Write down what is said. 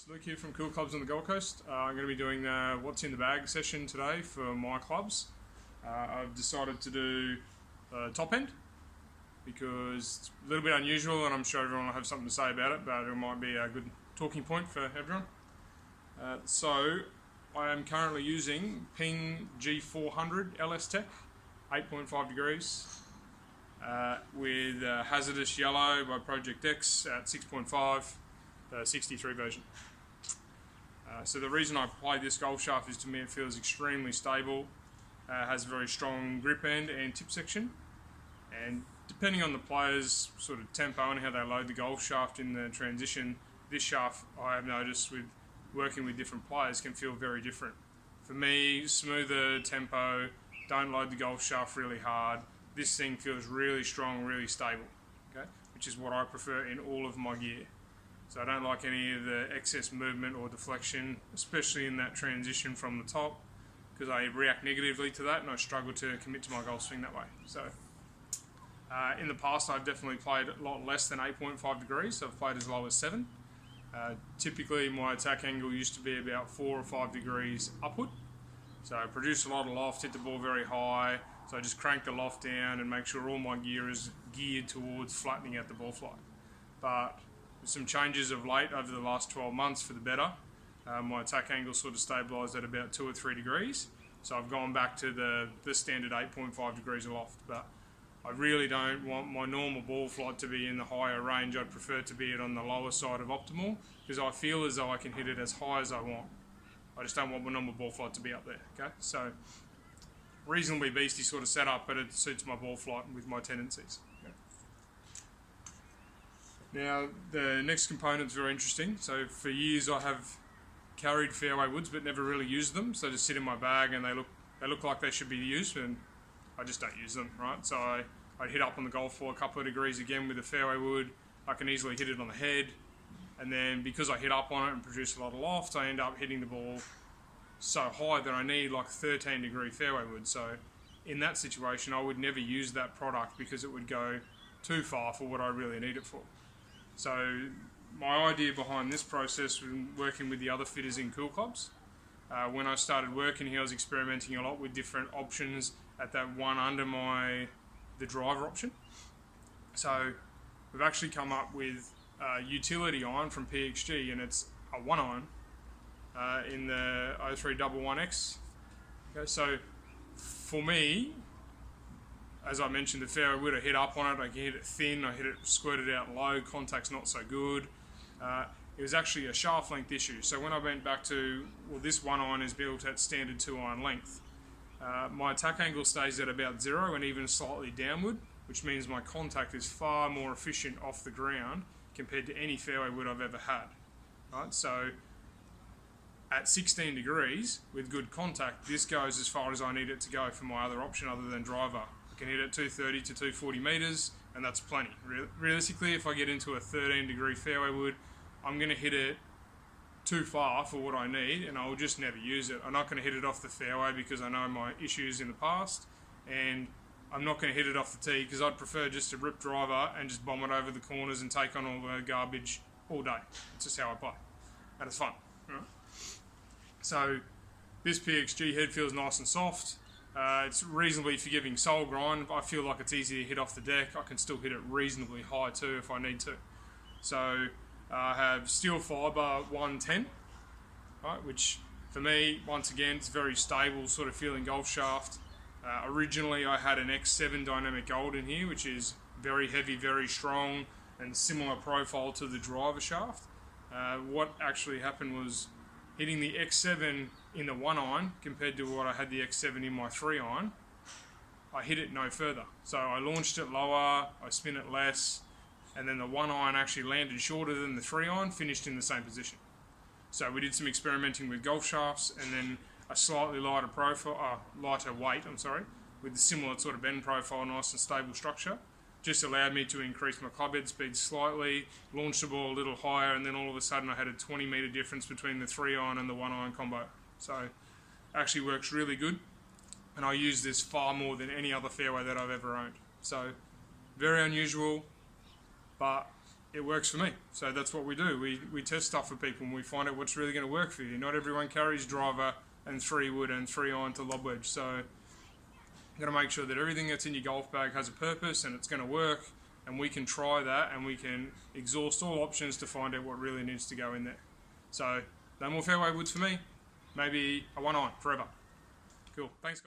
It's Luke here from Cool Clubs on the Gold Coast. I'm going to be doing the What's in the Bag session today for my clubs. I've decided to do top end because it's a little bit unusual and I'm sure everyone will have something to say about it, but it might be a good talking point for everyone. So I am currently using Ping G400 LS Tech, 8.5 degrees, with Hazardous Yellow by Project X at 6.5. The 63 version. So the reason I play this golf shaft is to me it feels extremely stable, has a very strong grip end and tip section, and depending on the player's sort of tempo and how they load the golf shaft in the transition, this shaft I have noticed with working with different players can feel very different. For me, smoother tempo, don't load the golf shaft really hard, this thing feels really strong, really stable, okay? Which is what I prefer in all of my gear. So I don't like any of the excess movement or deflection, especially in that transition from the top, because I react negatively to that and I struggle to commit to my golf swing that way. So in the past I've definitely played a lot less than 8.5 degrees, so I've played as low as 7. Typically my attack angle used to be about 4 or 5 degrees upward. So I produce a lot of loft, hit the ball very high, so I just crank the loft down and make sure all my gear is geared towards flattening out the ball flight. But some changes of late over the last 12 months for the better. My attack angle sort of stabilised at about 2 or 3 degrees, so I've gone back to the standard 8.5 degrees aloft. But I really don't want my normal ball flight to be in the higher range. I'd prefer to be it on the lower side of optimal, because I feel as though I can hit it as high as I want. I just don't want my normal ball flight to be up there. Okay, so reasonably beastie sort of setup, but it suits my ball flight with my tendencies. Okay. Now, the next component is very interesting. So for years I have carried fairway woods but never really used them. So they just sit in my bag and they look like they should be used, and I just don't use them, right? So I'd hit up on the golf ball a couple of degrees again with a fairway wood. I can easily hit it on the head. And then because I hit up on it and produce a lot of loft, I end up hitting the ball so high that I need like 13 degree fairway wood. So in that situation, I would never use that product because it would go too far for what I really need it for. So my idea behind this process, when working with the other fitters in Cool Clubs, when I started working here, I was experimenting a lot with different options at that one under the driver option. So we've actually come up with a utility iron from PXG, and it's a 1 iron in the 0311X. Okay, so for me, as I mentioned, the fairway wood, I hit up on it, I can hit it thin, I hit it squirted out low, contact's not so good. It was actually a shaft length issue. So when I went back to, well, this 1 iron is built at standard 2 iron length. My attack angle stays at about 0 and even slightly downward, which means my contact is far more efficient off the ground compared to any fairway wood I've ever had. Right? So at 16 degrees with good contact, this goes as far as I need it to go for my other option other than driver. I can hit it 230 to 240 metres, and that's plenty. Realistically, if I get into a 13 degree fairway wood, I'm going to hit it too far for what I need, and I will just never use it. I'm not going to hit it off the fairway because I know my issues in the past, and I'm not going to hit it off the tee because I'd prefer just to rip driver and just bomb it over the corners and take on all the garbage all day. It's just how I play, and it's fun. Right? So this PXG head feels nice and soft. It's reasonably forgiving sole grind. I feel like it's easy to hit off the deck. I can still hit it reasonably high too if I need to. So I have steel fibre 110, right, which for me, once again, it's very stable sort of feeling golf shaft. Originally I had an X7 dynamic gold in here, which is very heavy, very strong, and similar profile to the driver shaft. What actually happened was hitting the X7 in the 1 iron compared to what I had the X7 in my 3 iron, I hit it no further. So I launched it lower, I spin it less, and then the 1 iron actually landed shorter than the 3 iron, finished in the same position. So we did some experimenting with golf shafts, and then a slightly lighter profile, lighter weight, with a similar sort of bend profile, nice and stable structure. Just allowed me to increase my club head speed slightly, launch the ball a little higher, and then all of a sudden I had a 20 metre difference between the 3 iron and the 1 iron combo. So it actually works really good, and I use this far more than any other fairway that I've ever owned. So very unusual, but it works for me. So that's what we do. We test stuff for people and we find out what's really going to work for you. Not everyone carries driver and 3 wood and 3 iron to lob wedge. So you've got to make sure that everything that's in your golf bag has a purpose and it's going to work, and we can try that and we can exhaust all options to find out what really needs to go in there. So no more fairway woods for me. Maybe a 1 iron forever. Cool. Thanks, guys.